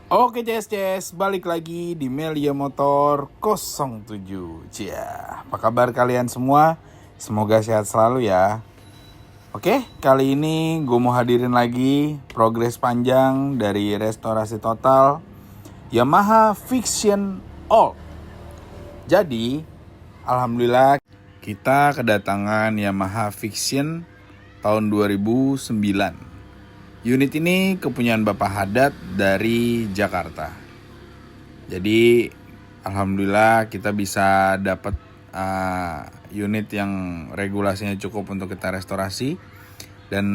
Oke CS, balik lagi di Melia Motor 07. Cia, apa kabar kalian semua? Semoga sehat selalu ya. Oke, kali ini gue mau hadirin lagi progres panjang dari restorasi total Yamaha Vixion All. Jadi, alhamdulillah kita kedatangan Yamaha Vixion tahun 2009. Unit ini kepunyaan Bapak Haddad dari Jakarta. Jadi alhamdulillah kita bisa dapat unit yang regulasinya cukup untuk kita restorasi dan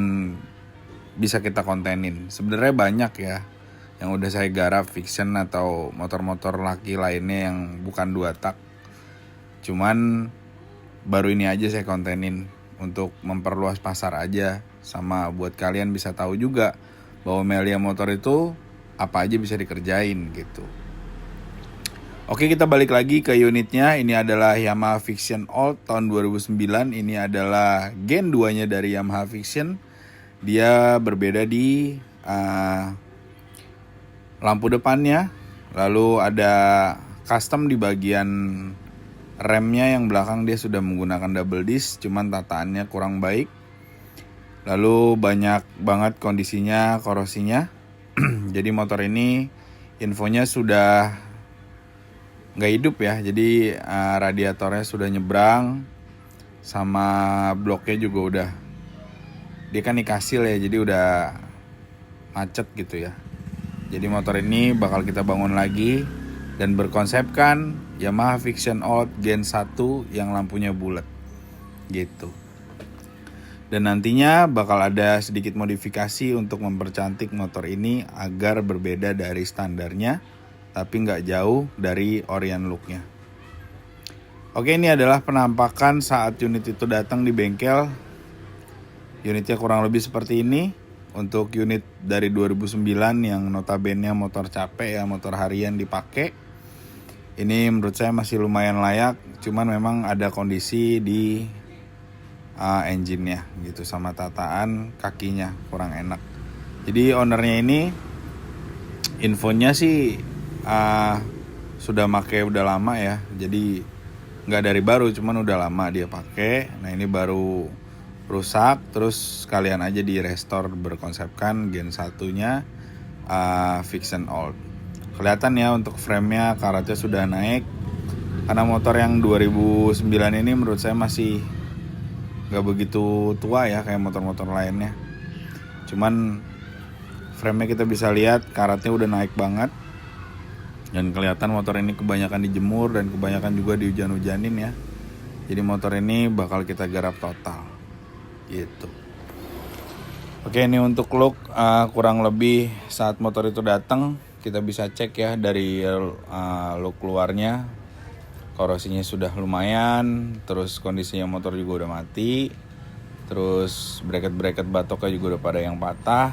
bisa kita kontenin. Sebenarnya banyak ya yang udah saya garap Vixion atau motor-motor laki lainnya yang bukan 2 tak. Cuman baru ini aja saya kontenin untuk memperluas pasar aja, sama buat kalian bisa tahu juga bahwa Melia Motor itu apa aja bisa dikerjain gitu. Oke, kita balik lagi ke unitnya. Ini adalah Yamaha Vixion Old tahun 2009. Ini adalah Gen 2-nya dari Yamaha Vixion. Dia berbeda di lampu depannya. Lalu ada custom di bagian remnya yang belakang, dia sudah menggunakan double disc, cuman tataannya kurang baik. Lalu banyak banget kondisinya, korosinya. Jadi motor ini infonya sudah nggak hidup ya. Jadi radiatornya sudah nyebrang, sama bloknya juga udah, dia kan ikasil ya, jadi udah macet gitu ya. Jadi motor ini bakal kita bangun lagi dan berkonsepkan Yamaha Vixion Old Gen 1 yang lampunya bulat gitu. Dan nantinya bakal ada sedikit modifikasi untuk mempercantik motor ini agar berbeda dari standarnya, tapi nggak jauh dari Orient looknya. Oke, ini adalah penampakan saat unit itu datang di bengkel. Unitnya kurang lebih seperti ini. Untuk unit dari 2009 yang notabene motor capek ya, motor harian dipakai, ini menurut saya masih lumayan layak. Cuman memang ada kondisi di engine-nya gitu, sama tataan kakinya kurang enak. Jadi ownernya ini infonya sih sudah pakai udah lama ya. Jadi nggak dari baru, cuman udah lama dia pakai. Nah ini baru rusak, terus sekalian aja di restore, berkonsepkan Gen 1-nya Vixion Old. Kelihatan ya untuk frame-nya, karatnya sudah naik. Karena motor yang 2009 ini menurut saya masih gak begitu tua ya kayak motor-motor lainnya. Cuman frame-nya kita bisa lihat karatnya udah naik banget. Dan kelihatan motor ini kebanyakan dijemur dan kebanyakan juga dihujan-hujanin ya. Jadi motor ini bakal kita garap total gitu. Oke, ini untuk look kurang lebih saat motor itu datang kita bisa cek ya dari look luarnya. Korosinya sudah lumayan, terus kondisinya motor juga udah mati. Terus bracket batoknya juga udah pada yang patah.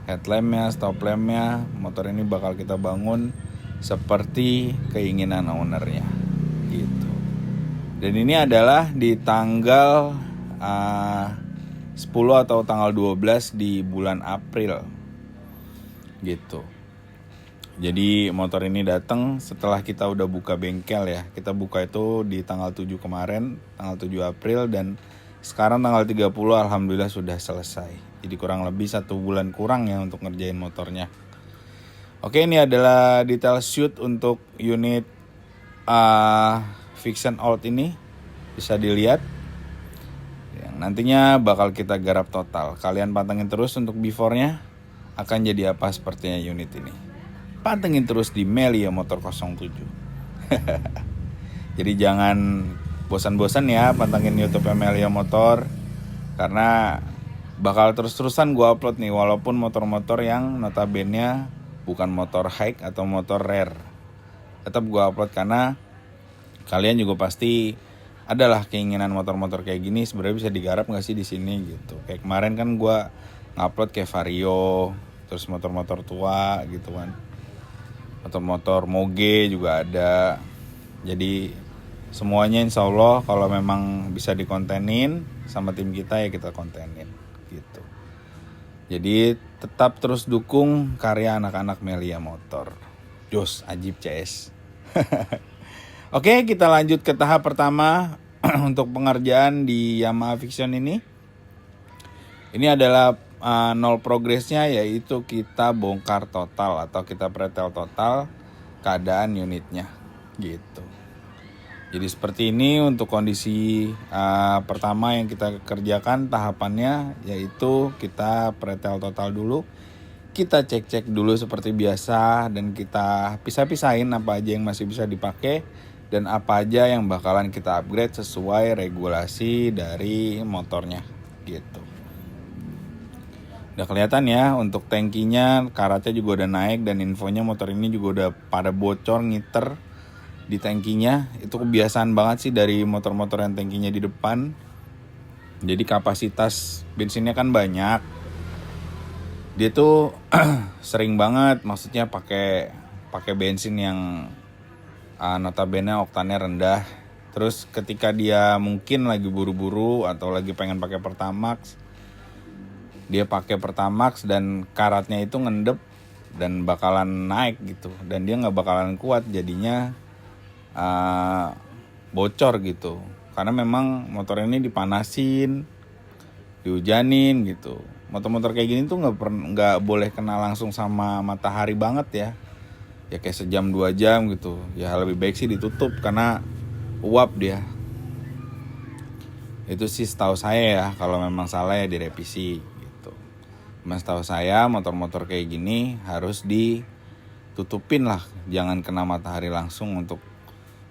Headlampnya, stop lampnya, motor ini bakal kita bangun seperti keinginan ownernya gitu. Dan ini adalah di tanggal 10 atau tanggal 12 di bulan April gitu. Jadi motor ini datang setelah kita udah buka bengkel ya. Kita buka itu di tanggal 7 kemarin, tanggal 7 April, dan sekarang tanggal 30 alhamdulillah sudah selesai. Jadi kurang lebih 1 bulan kurang ya untuk ngerjain motornya. Oke, ini adalah detail shoot untuk unit Vixion Old ini. Bisa dilihat. Yang nantinya bakal kita garap total. Kalian pantengin terus untuk before-nya akan jadi apa sepertinya unit ini. Pantengin terus di Melia Motor 07. Jadi jangan bosan-bosan ya pantengin YouTube Melia Motor, karena bakal terus-terusan gue upload nih, walaupun motor-motor yang notabene bukan motor high atau motor rare. Tetap gue upload karena kalian juga pasti adalah keinginan motor-motor kayak gini sebenarnya bisa digarap nggak sih di sini gitu. Kayak kemarin kan gue ngupload kayak Vario, terus motor-motor tua gitu kan, motor-motor moge juga ada. Jadi semuanya insya Allah kalau memang bisa dikontenin sama tim kita ya kita kontenin gitu. Jadi tetap terus dukung karya anak-anak Melia Motor. Jos, ajib CS. Oke, kita lanjut ke tahap pertama untuk pengerjaan di Yamaha Vixion ini. Ini adalah nol progresnya, yaitu kita bongkar total atau kita pretel total keadaan unitnya gitu. Jadi seperti ini untuk kondisi pertama yang kita kerjakan tahapannya, yaitu kita pretel total dulu. Kita cek-cek dulu seperti biasa dan kita pisah-pisahin apa aja yang masih bisa dipakai dan apa aja yang bakalan kita upgrade sesuai regulasi dari motornya gitu. Udah kelihatan ya untuk tangkinya, karatnya juga udah naik dan infonya motor ini juga udah pada bocor ngiter di tangkinya. Itu kebiasaan banget sih dari motor-motor yang tangkinya di depan. Jadi kapasitas bensinnya kan banyak. Dia tuh sering banget, maksudnya pakai bensin yang notabene oktannya rendah. Terus ketika dia mungkin lagi buru-buru atau lagi pengen pakai Pertamax, dia pakai Pertamax dan karatnya itu ngendep dan bakalan naik gitu, dan dia nggak bakalan kuat, jadinya bocor gitu. Karena memang motor ini dipanasin, dihujanin gitu. Motor-motor kayak gini tuh nggak boleh kena langsung sama matahari banget ya. Ya kayak sejam 2 jam gitu. Ya lebih baik sih ditutup karena uap dia. Itu sih setahu saya ya. Kalau memang salah ya direvisi gitu. Mas setahu saya motor-motor kayak gini harus ditutupin lah. Jangan kena matahari langsung untuk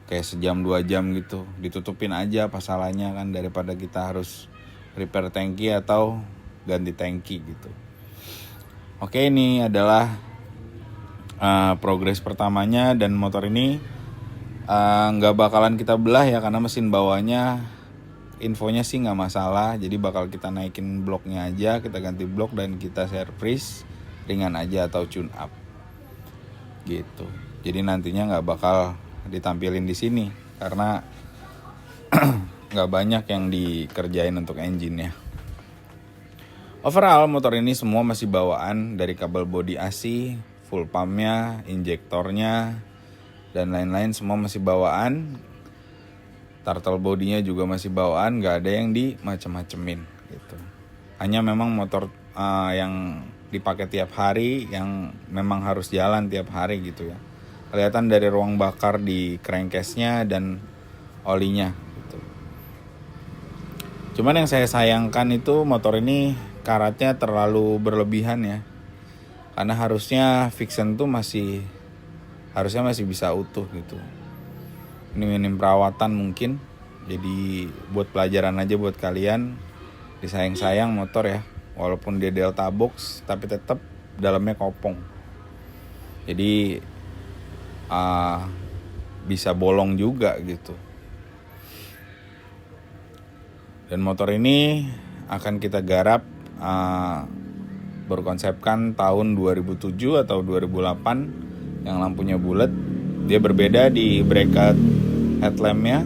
kayak sejam 2 jam gitu. Ditutupin aja apa salahnya kan, daripada kita harus repair tangki atau ganti tangki gitu. Oke, ini adalah progres pertamanya, dan motor ini nggak bakalan kita belah ya karena mesin bawahnya infonya sih nggak masalah. Jadi bakal kita naikin bloknya aja, kita ganti blok dan kita servis ringan aja atau tune up gitu. Jadi nantinya nggak bakal ditampilin di sini karena nggak banyak yang dikerjain untuk engine-nya. Overall motor ini semua masih bawaan, dari kabel bodi AC, full pumpnya, injektornya, dan lain-lain semua masih bawaan. Turtle bodinya juga masih bawaan, nggak ada yang dimacem-macemin gitu. Hanya memang motor yang dipakai tiap hari, yang memang harus jalan tiap hari gitu ya. Kelihatan dari ruang bakar di crankcase-nya dan olinya gitu. Cuman yang saya sayangkan itu motor ini karatnya terlalu berlebihan ya. Karena harusnya Vixion tuh harusnya masih bisa utuh gitu. Ini minim perawatan mungkin. Jadi buat pelajaran aja buat kalian. Disayang-sayang motor ya. Walaupun dia Delta box tapi tetap dalamnya kopong. Jadi bisa bolong juga gitu. Dan motor ini akan kita garap berkonsepkan tahun 2007 atau 2008 yang lampunya bulat. Dia berbeda di bracket headlampnya,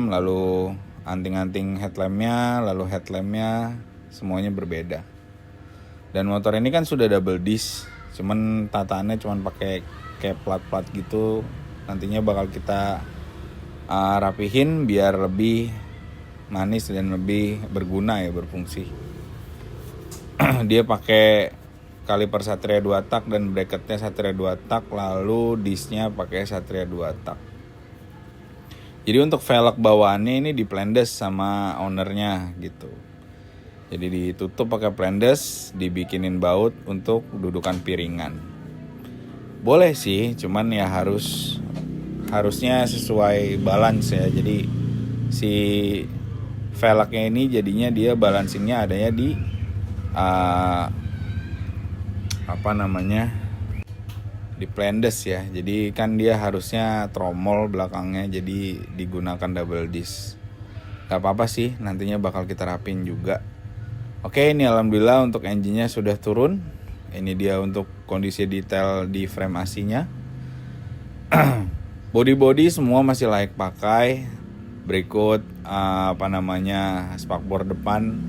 lalu anting-anting headlampnya, lalu headlampnya, semuanya berbeda. Dan motor ini kan sudah double disc, cuman tataannya cuman pakai kayak plat-plat gitu. Nantinya bakal kita rapihin biar lebih manis dan lebih berguna ya, berfungsi. Dia pakai kaliper Satria 2 tak dan bracketnya Satria 2 tak, lalu discnya pakai Satria 2 tak. Jadi untuk velg bawaannya ini di plendes sama ownernya gitu. Jadi ditutup pakai plendes, dibikinin baut untuk dudukan piringan. Boleh sih, cuman ya harusnya sesuai balance ya. Jadi si velgnya ini jadinya dia balancingnya adanya di di plendes ya. Jadi kan dia harusnya tromol belakangnya, jadi digunakan double disc. Gak apa-apa sih, nantinya bakal kita rapin juga. Oke, ini alhamdulillah untuk engine-nya sudah turun. Ini dia untuk kondisi detail di frame AC-nya. Body semua masih layak pakai. Berikut spakbor depan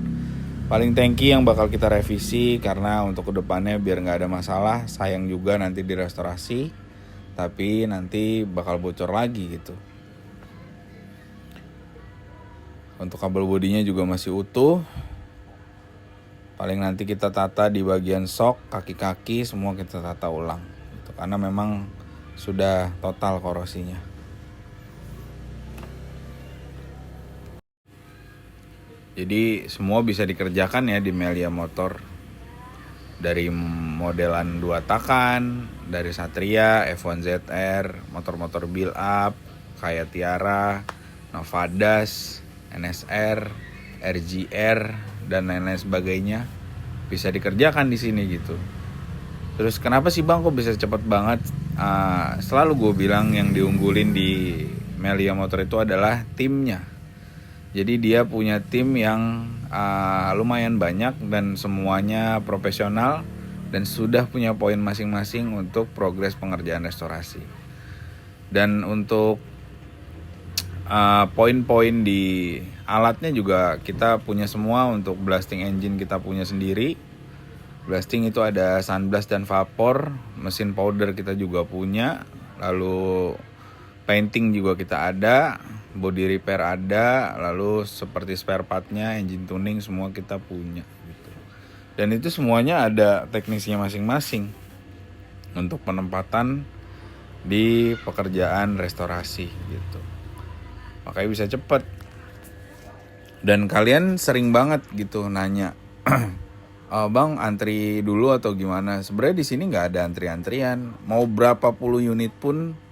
Paling tangki yang bakal kita revisi karena untuk kedepannya biar nggak ada masalah. Sayang juga nanti direstorasi, tapi nanti bakal bocor lagi gitu. Untuk kabel bodinya juga masih utuh. Paling nanti kita tata di bagian sok, kaki-kaki semua kita tata ulang gitu. Karena memang sudah total korosinya. Jadi semua bisa dikerjakan ya di Melia Motor. Dari modelan 2 takan, dari Satria, F1 ZR, motor-motor build up kayak Tiara, Novadas, NSR, RGR dan lain-lain sebagainya bisa dikerjakan di sini gitu. Terus kenapa sih Bang kok bisa cepet banget? Selalu gue bilang yang diunggulin di Melia Motor itu adalah timnya. Jadi dia punya tim yang lumayan banyak dan semuanya profesional dan sudah punya poin masing-masing untuk progres pengerjaan restorasi. Dan untuk poin-poin di alatnya juga kita punya semua. Untuk blasting engine kita punya sendiri. Blasting itu ada sunblast dan vapor. Mesin powder kita juga punya. Lalu painting juga kita ada. Body repair ada, lalu seperti spare partnya, engine tuning semua kita punya gitu. Dan itu semuanya ada teknisnya masing-masing untuk penempatan di pekerjaan restorasi gitu. Makanya bisa cepet. Dan kalian sering banget gitu nanya, Bang antri dulu atau gimana? Sebenarnya di sini nggak ada antri-antrian. Mau berapa puluh unit pun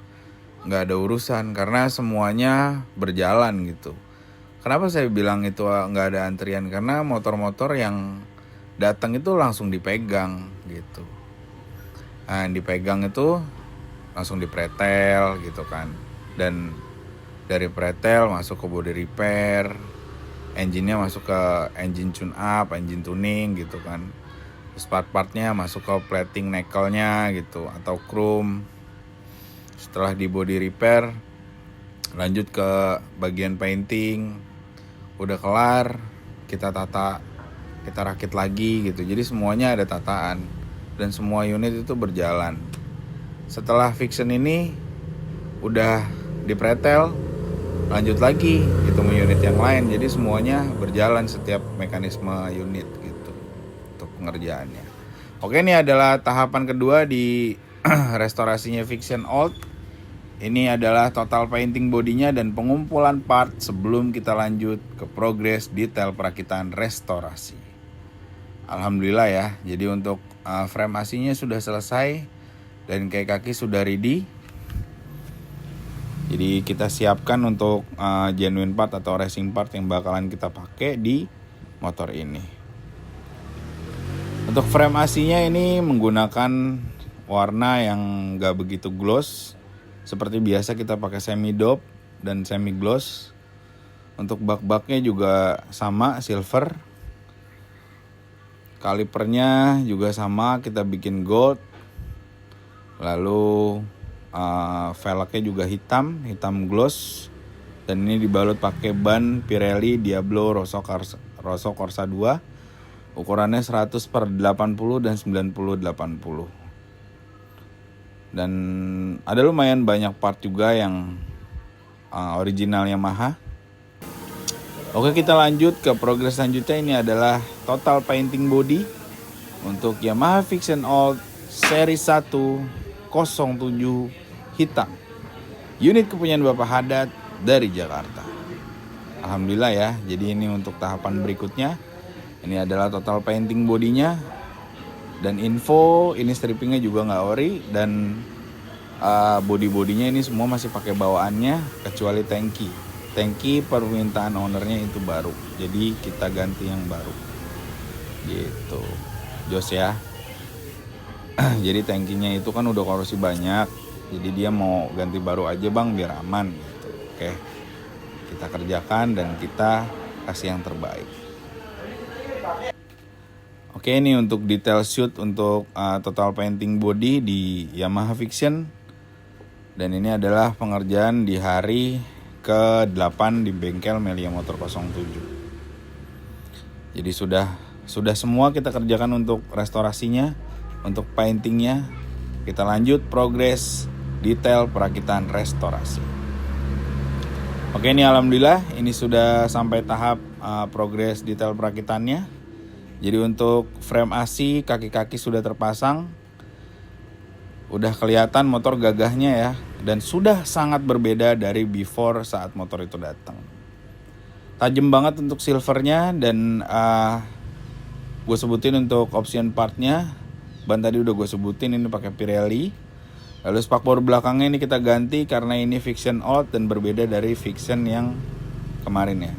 nggak ada urusan karena semuanya berjalan gitu. Kenapa saya bilang itu nggak ada antrian? Karena motor-motor yang datang itu langsung dipegang gitu. Nah, yang dipegang itu langsung dipretel gitu kan. Dan dari pretel masuk ke body repair, engine-nya masuk ke engine tune up, engine tuning gitu kan. Terus part-partnya masuk ke plating nickel-nya gitu atau chrome. Setelah di body repair lanjut ke bagian painting, udah kelar kita tata, kita rakit lagi gitu. Jadi semuanya ada tataan dan semua unit itu berjalan. Setelah fiction ini udah dipretel, lanjut lagi ketemu unit yang lain. Jadi semuanya berjalan setiap mekanisme unit gitu untuk pengerjaannya. Oke, ini adalah tahapan kedua di restorasinya Fiction Old. Ini adalah total painting bodinya dan pengumpulan part sebelum kita lanjut ke progres detail perakitan restorasi. Alhamdulillah ya. Jadi untuk frame asinya sudah selesai dan kaki sudah ready. Jadi kita siapkan untuk genuine part atau racing part yang bakalan kita pakai di motor ini. Untuk frame asinya ini menggunakan warna yang gak begitu gloss. Seperti biasa kita pakai semi dope dan semi gloss. Untuk bak-baknya juga sama, silver. Kalipernya juga sama, kita bikin gold. Lalu velgnya juga hitam gloss. Dan ini dibalut pakai ban Pirelli Diablo Rosso Corsa 2. Ukurannya 100/80 dan 90/80. Dan ada lumayan banyak part juga yang original Yamaha. Oke, kita lanjut ke progres selanjutnya. Ini adalah total painting body untuk Yamaha Fiction Old seri 107 hitam. Unit kepunyaan Bapak Haddad dari Jakarta. Alhamdulillah ya. Jadi ini untuk tahapan berikutnya. Ini adalah total painting bodinya. Dan info ini strippingnya juga nggak ori dan body-bodinya ini semua masih pakai bawaannya kecuali tangki permintaan ownernya itu baru, jadi kita ganti yang baru gitu. Jos ya. Jadi tangkinya itu kan udah korosi banyak, jadi dia mau ganti baru aja Bang biar aman gitu. Oke, kita kerjakan dan kita kasih yang terbaik. Oke, ini untuk detail shoot untuk total painting body di Yamaha Fiction. Dan ini adalah pengerjaan di hari ke-8 di bengkel Melia Motor 07. Jadi sudah semua kita kerjakan untuk restorasinya, untuk paintingnya. Kita lanjut progres detail perakitan restorasi. Oke, ini alhamdulillah ini sudah sampai tahap progres detail perakitannya. Jadi untuk frame AC, kaki-kaki sudah terpasang. Udah kelihatan motor gagahnya ya, dan sudah sangat berbeda dari before saat motor itu datang. Tajam banget untuk silvernya, dan gue sebutin untuk option partnya. Ban tadi udah gue sebutin, ini pakai Pirelli. Lalu spakbor belakangnya ini kita ganti karena ini Fiction Old dan berbeda dari Fiction yang kemarin ya.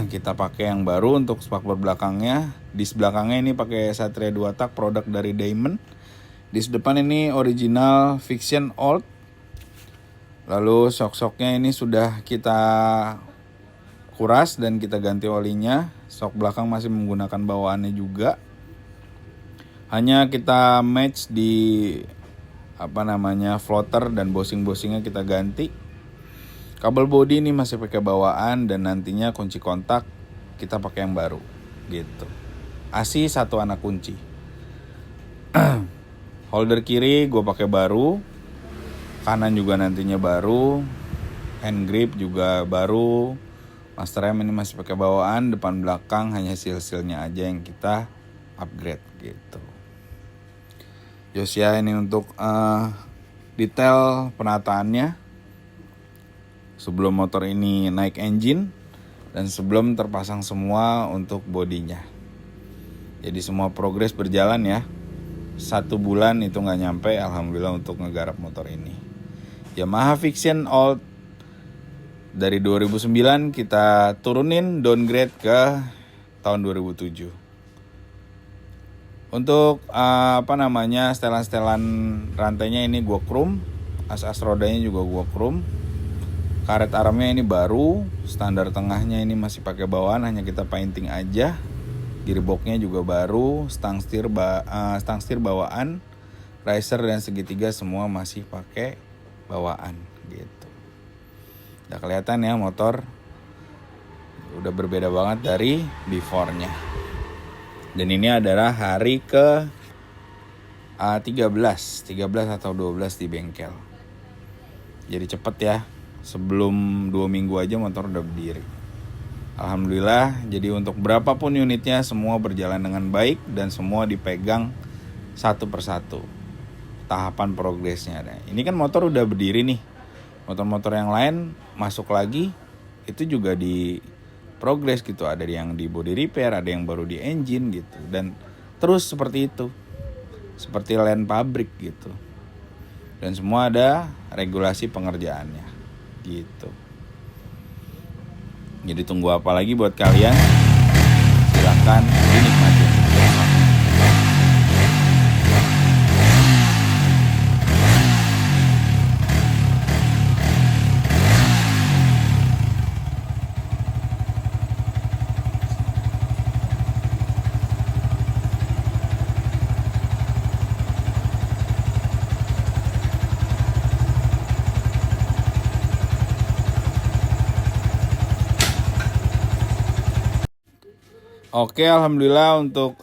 Kita pakai yang baru untuk spakbor belakangnya. Dis belakangnya ini pakai Satria 2 tak produk dari Diamond. Dis depan ini original Fiction Old. Lalu sok-soknya ini sudah kita kuras dan kita ganti olinya. Sok belakang masih menggunakan bawaannya juga. Hanya kita match di floater dan bosing-bosingnya kita ganti. Kabel bodi ini masih pakai bawaan dan nantinya kunci kontak kita pakai yang baru gitu. AC satu anak kunci. Holder kiri gue pakai baru, kanan juga nantinya baru, hand grip juga baru. Master rem ini masih pakai bawaan, depan belakang hanya seal-sealnya aja yang kita upgrade gitu. Josia ini untuk detail penataannya sebelum motor ini naik engine dan sebelum terpasang semua untuk bodinya. Jadi semua progres berjalan ya. 1 bulan itu nggak nyampe, alhamdulillah untuk ngegarap motor ini. Yamaha Fiction Old dari 2009 kita turunin downgrade ke tahun 2007. Untuk setelan-setelan rantainya ini gua chrome, as-as rodanya juga gua chrome. Karet armnya ini baru, standar tengahnya ini masih pakai bawaan, hanya kita painting aja. Gearboxnya juga baru, stang setir bawaan, riser dan segitiga semua masih pakai bawaan gitu. Udah kelihatan ya motor udah berbeda banget dari before-nya. Dan ini adalah hari ke 13 atau 12 di bengkel. Jadi cepet ya, sebelum 2 minggu aja motor udah berdiri. Alhamdulillah, jadi untuk berapapun unitnya semua berjalan dengan baik dan semua dipegang satu persatu. Tahapan progresnya. Nah, ini kan motor udah berdiri nih. Motor-motor yang lain masuk lagi itu juga di progres gitu, ada yang di body repair, ada yang baru di engine gitu, dan terus seperti itu, seperti line pabrik gitu, dan semua ada regulasi pengerjaannya gitu. Jadi tunggu apa lagi buat kalian, silakan dinikmati. Oke, alhamdulillah untuk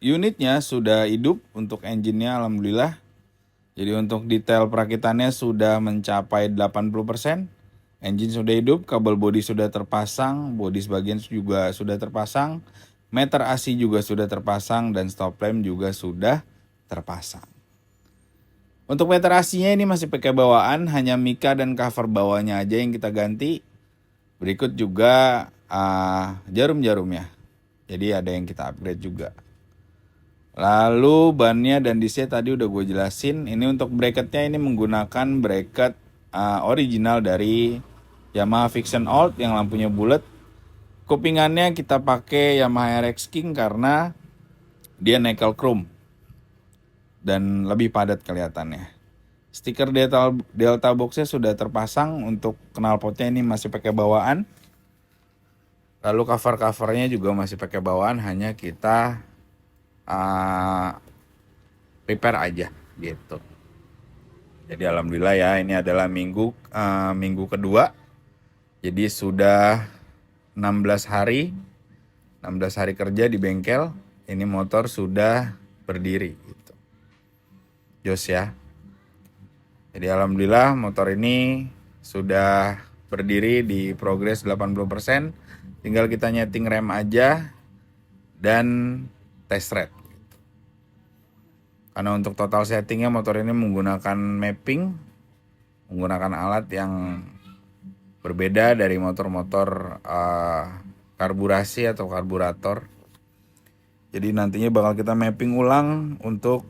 unitnya sudah hidup, untuk engine-nya alhamdulillah. Jadi untuk detail perakitannya sudah mencapai 80%. Engine sudah hidup, kabel bodi sudah terpasang, bodi sebagian juga sudah terpasang, meter AC juga sudah terpasang, dan stop lamp juga sudah terpasang. Untuk meter AC-nya ini masih pakai bawaan, hanya mika dan cover bawahnya aja yang kita ganti. Berikut juga jarum-jarumnya, jadi ada yang kita upgrade juga. Lalu bannya dan disnya tadi udah gue jelasin. Ini untuk bracketnya ini menggunakan bracket original dari Yamaha Fiction Old yang lampunya bulat. Kupingannya kita pakai Yamaha RX King karena dia nickel chrome dan lebih padat kelihatannya. Stiker Delta boxnya sudah terpasang, untuk knalpotnya ini masih pakai bawaan. Lalu cover-covernya juga masih pakai bawaan, hanya kita repair aja gitu. Jadi alhamdulillah ya, ini adalah minggu kedua. Jadi sudah 16 hari 16 hari kerja di bengkel, ini motor sudah berdiri gitu. Jos ya. Jadi alhamdulillah motor ini sudah berdiri di progres 80%. Tinggal kita nyeting rem aja dan test ride. Karena untuk total settingnya motor ini menggunakan mapping, menggunakan alat yang berbeda dari motor-motor karburasi atau karburator. Jadi nantinya bakal kita mapping ulang untuk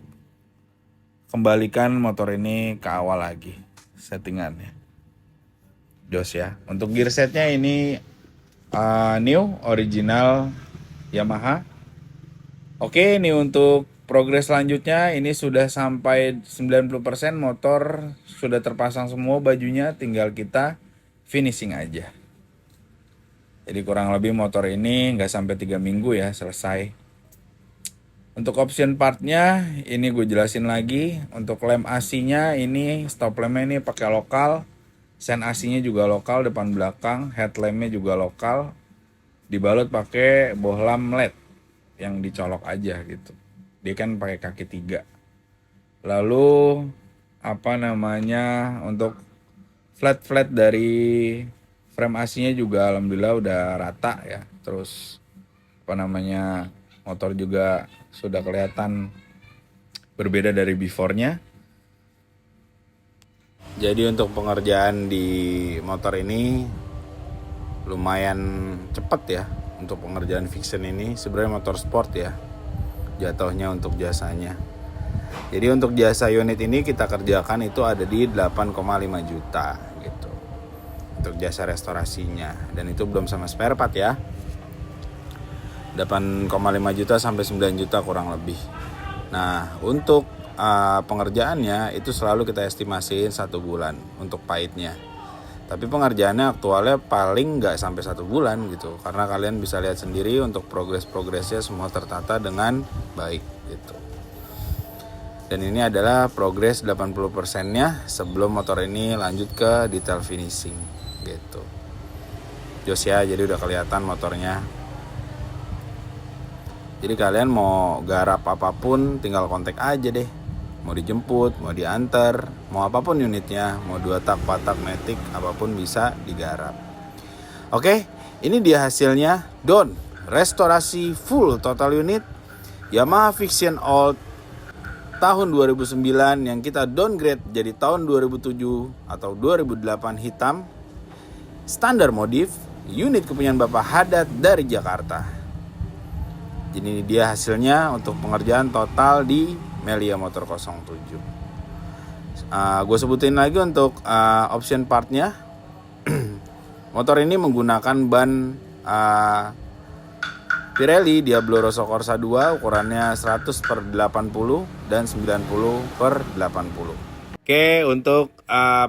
kembalikan motor ini ke awal lagi settingannya. Jos ya. Untuk gear setnya ini new original Yamaha. Oke, ini untuk progres selanjutnya. Ini sudah sampai 90%, motor sudah terpasang semua bajunya, tinggal kita finishing aja. Jadi kurang lebih motor ini nggak sampai 3 minggu ya selesai. Untuk option partnya ini gue jelasin lagi. Untuk lem AC-nya ini stop lamp-nya ini pakai lokal. Sen AC-nya juga lokal depan belakang. Headlamp-nya juga lokal. Dibalut pakai bohlam LED yang dicolok aja gitu. Dia kan pakai kaki 3. Lalu untuk flat dari frame AC-nya juga alhamdulillah udah rata ya. Terus motor juga sudah kelihatan berbeda dari before-nya. Jadi untuk pengerjaan di motor ini lumayan cepet ya. Untuk pengerjaan Vixion ini sebenarnya motor sport ya jatuhnya untuk jasanya. Jadi untuk jasa unit ini kita kerjakan itu ada di 8,5 juta gitu. Untuk jasa restorasinya, dan itu belum sama spare part ya. 8,5 juta sampai 9 juta kurang lebih. Nah, untuk pengerjaannya itu selalu kita estimasiin 1 bulan untuk pahitnya. Tapi pengerjaannya aktualnya paling nggak sampai 1 bulan gitu. Karena kalian bisa lihat sendiri untuk progresnya semua tertata dengan baik gitu. Dan ini adalah progres 80%-nya sebelum motor ini lanjut ke detail finishing gitu. Jos ya, jadi udah kelihatan motornya. Jadi kalian mau garap apapun tinggal kontak aja deh. Mau dijemput, mau diantar, mau apapun unitnya, mau 2 tak, 4 tak, matic, apapun bisa digarap. Oke, ini dia hasilnya. Don, restorasi full total unit Yamaha Vixion Old tahun 2009 yang kita downgrade jadi tahun 2007 atau 2008 hitam. Standar modif, unit kepunyaan Bapak Haddad dari Jakarta. Jadi ini dia hasilnya untuk pengerjaan total di Melia Motor 07. Gue sebutin lagi untuk option partnya. Motor ini menggunakan ban Pirelli Diablo Rosso Corsa 2 ukurannya 100/80 dan 90/80. Oke, untuk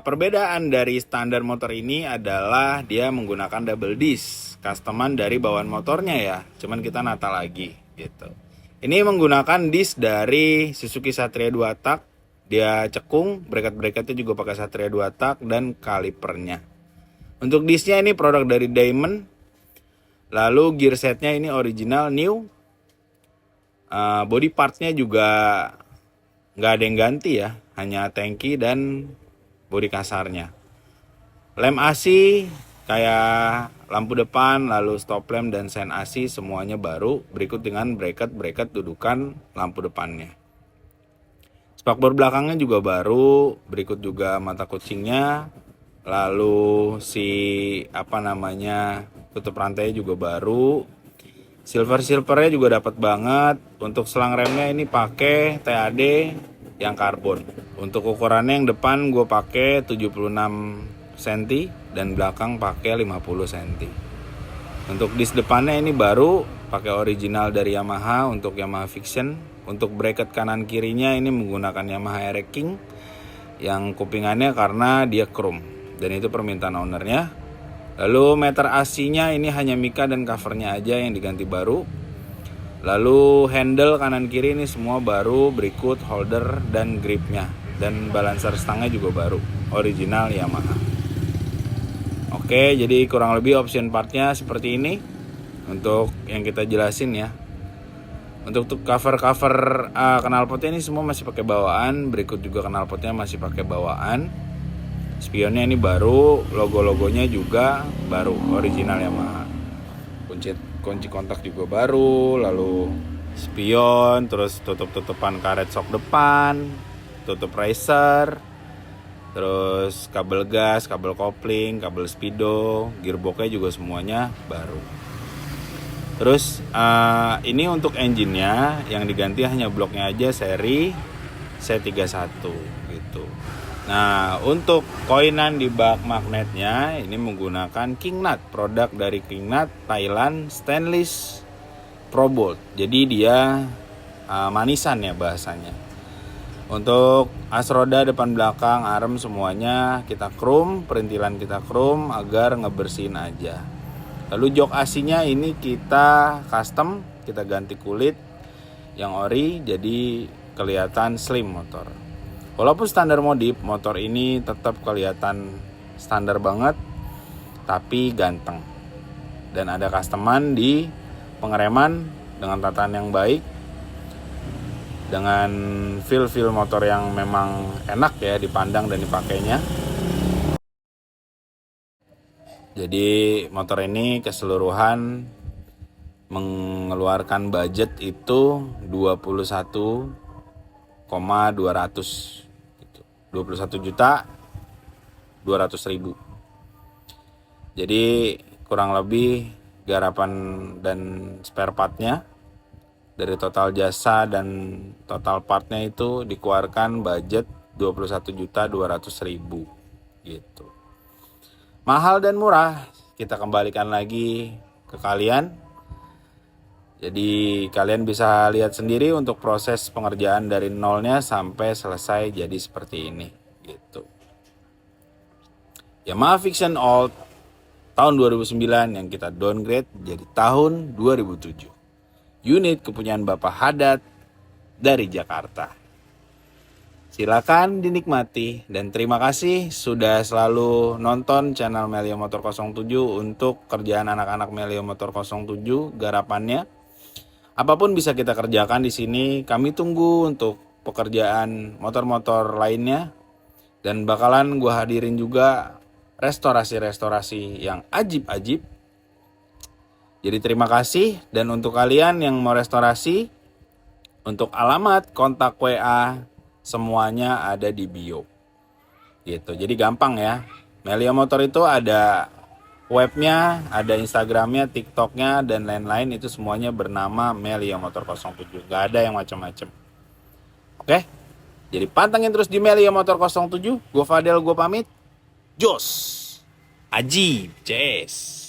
perbedaan dari standar motor ini adalah dia menggunakan double disc, customan dari bawaan motornya ya. Cuman kita nata lagi gitu. Ini menggunakan disc dari Suzuki Satria 2 tak. Dia cekung, bracket-bracketnya juga pakai Satria 2 tak dan kalipernya. Untuk discnya ini produk dari Diamond. Lalu gear setnya ini original new. Body partsnya juga nggak ada yang ganti ya, hanya tangki dan bodi kasarnya. Lem AC kayak lampu depan, lalu stop lamp dan sen AC semuanya baru, berikut dengan bracket dudukan lampu depannya. Spakbor belakangnya juga baru, berikut juga mata kucingnya, lalu tutup rantainya juga baru. Silvernya juga dapat banget. Untuk selang remnya ini pakai TAD yang karbon. Untuk ukurannya yang depan gue pakai 76 cm dan belakang pakai 50 cm. Untuk disc depannya ini baru, pakai original dari Yamaha untuk Yamaha Vixion. Untuk bracket kanan kirinya ini menggunakan Yamaha Air King yang kupingannya karena dia chrome dan itu permintaan ownernya. Lalu meter AC-nya ini hanya mika dan covernya aja yang diganti baru. Lalu handle kanan kiri ini semua baru, berikut holder dan gripnya. Dan balancer stangnya juga baru, original Yamaha. Oke, jadi kurang lebih option partnya seperti ini untuk yang kita jelasin ya. Untuk cover-cover knalpotnya ini semua masih pakai bawaan. Berikut juga knalpotnya masih pakai bawaan. Spionnya ini baru, logo-logonya juga baru, original Yamaha. Kunci kontak juga baru, lalu spion, terus tutup-tutupan karet sok depan, tutup racer, terus kabel gas, kabel kopling, kabel speedo, gearboxnya juga semuanya baru. Terus ini untuk engine-nya yang diganti hanya bloknya aja seri C31 gitu. Nah, untuk koinan di bak magnetnya ini menggunakan Kingnut, produk dari Kingnut Thailand Stainless Pro Bolt. Jadi dia manisan ya bahasanya. Untuk as roda depan belakang arm semuanya kita chrome, perintilan kita chrome agar ngebersihin aja. Lalu jok asinya ini kita custom, kita ganti kulit yang ori jadi kelihatan slim motor. Walaupun standar modif, motor ini tetap kelihatan standar banget tapi ganteng. Dan ada customan di pengereman dengan tatanan yang baik, dengan feel motor yang memang enak ya dipandang dan dipakainya. Jadi motor ini keseluruhan mengeluarkan budget itu 21,200 gitu. 21.200.000. Jadi kurang lebih garapan dan spare partnya dari total jasa dan total partnya itu dikeluarkan budget 21.200.000 gitu. Mahal dan murah, kita kembalikan lagi ke kalian. Jadi kalian bisa lihat sendiri untuk proses pengerjaan dari nolnya sampai selesai jadi seperti ini gitu. Yamaha Vision Old tahun 2009 yang kita downgrade jadi tahun 2007. Unit kepunyaan Bapak Haddad dari Jakarta. Silakan dinikmati dan terima kasih sudah selalu nonton channel Melio Motor 07 untuk kerjaan anak-anak Melio Motor 07 garapannya. Apapun bisa kita kerjakan di sini. Kami tunggu untuk pekerjaan motor-motor lainnya dan bakalan gue hadirin juga restorasi-restorasi yang ajib-ajib. Jadi terima kasih dan untuk kalian yang mau restorasi, untuk alamat kontak WA semuanya ada di bio gitu. Jadi gampang ya. Melio Motor itu ada webnya, ada Instagramnya, TikToknya dan lain-lain, itu semuanya bernama Melio Motor 07. Gak ada yang macam-macam. Oke. Jadi pantengin terus di Melio Motor 07. Gue Fadel, gue pamit. Jos Aji, CS.